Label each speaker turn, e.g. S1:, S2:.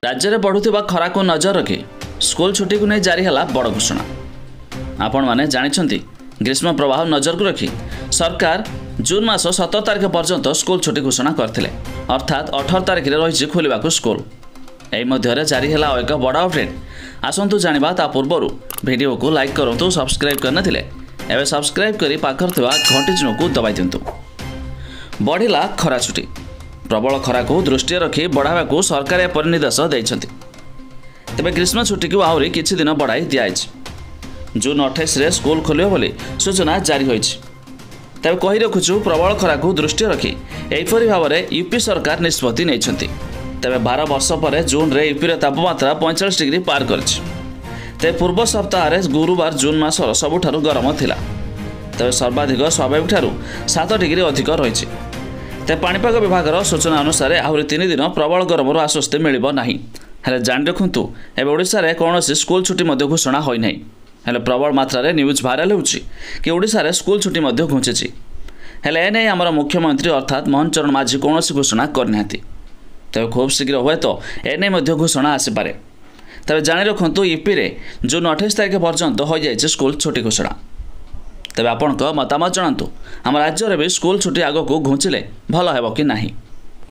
S1: राज्य में बढ़ुवा खरा को नजर रखी स्कूल छुट्टी को नहीं जारी है बड़ घोषणा। आपण मैंने जानते ग्रीष्म प्रवाह नजर को रखी सरकार जून मास 17 तारिख पर्यंत स्कूल छुट्टी घोषणा करथिले, अर्थात 18 तारिख रही खोलने स्कूल। यही मध्य जारी है एक बड़ अपडेट। आसतु जाना ता पूर्व वीडियो को लाइक करूँ, सब्सक्राइब करने एवं सब्सक्राइब कर पाखर घंटी चिन्ह को दबाई दिंतु। बढ़िला खरा छुट्टी। प्रबल खरा को दृष्टि रखी बढ़ावा को सरकार एपर निर्देश देइछन्ति। तेबे ग्रीष्म छुट्टी को आहरी किछि दिन बढ़ाई दियाइछि। जून 28 रे स्कूल खोलियो बोली सूचना जारी होइछि। तेबे कहि रखुछु प्रबल खरा को दृष्टि रखी एपरि भाव में यूपी सरकार निष्पत्ति नेइछन्ति। तेबे 12 वर्ष पर जून रे यूपी रे तापमात्रा 45 डिग्री पार करिछि। तेबे पूर्व सप्ताह रे गुरुवार जून मासर सबुठारु गरम थिला। तेबे सर्वाधिक स्वाभाविक ठारू 7 डिग्री अधिक रहिछि। तेज पाणीपाग विभाग सूचना अनुसार आहरी 3 दिन प्रबल गरम आश्वस्ति मिलिब नाही। हेले जान रखुंतु एबे ओडिशा रे कोनोसी स्कूल छुट्टी मध्य घोषणा होई नाही। हेले प्रबल मात्रा रे न्यूज भाइराल होउछि कि ओडिशा रे स्कूल छुट्टी मध्य घुंचिछि। हेले एने हमर मुख्यमंत्री अर्थात मोहन चरण माझी कोनोसी घोषणा करनाहांती। तेज खूब शीघ्र हुए तो एने मध्य घोषणा आसीपारे। तेज जान रखुंतु यूपी रे जून 28 तारिख पर्यंत हो जाइछि स्कूल छुट्टी घोषणा। तेबे आपणक मतामत जणांतु आम राज्य में भी स्कूल छुट्टी आग को घुंचिले भल हेबो कि नाही।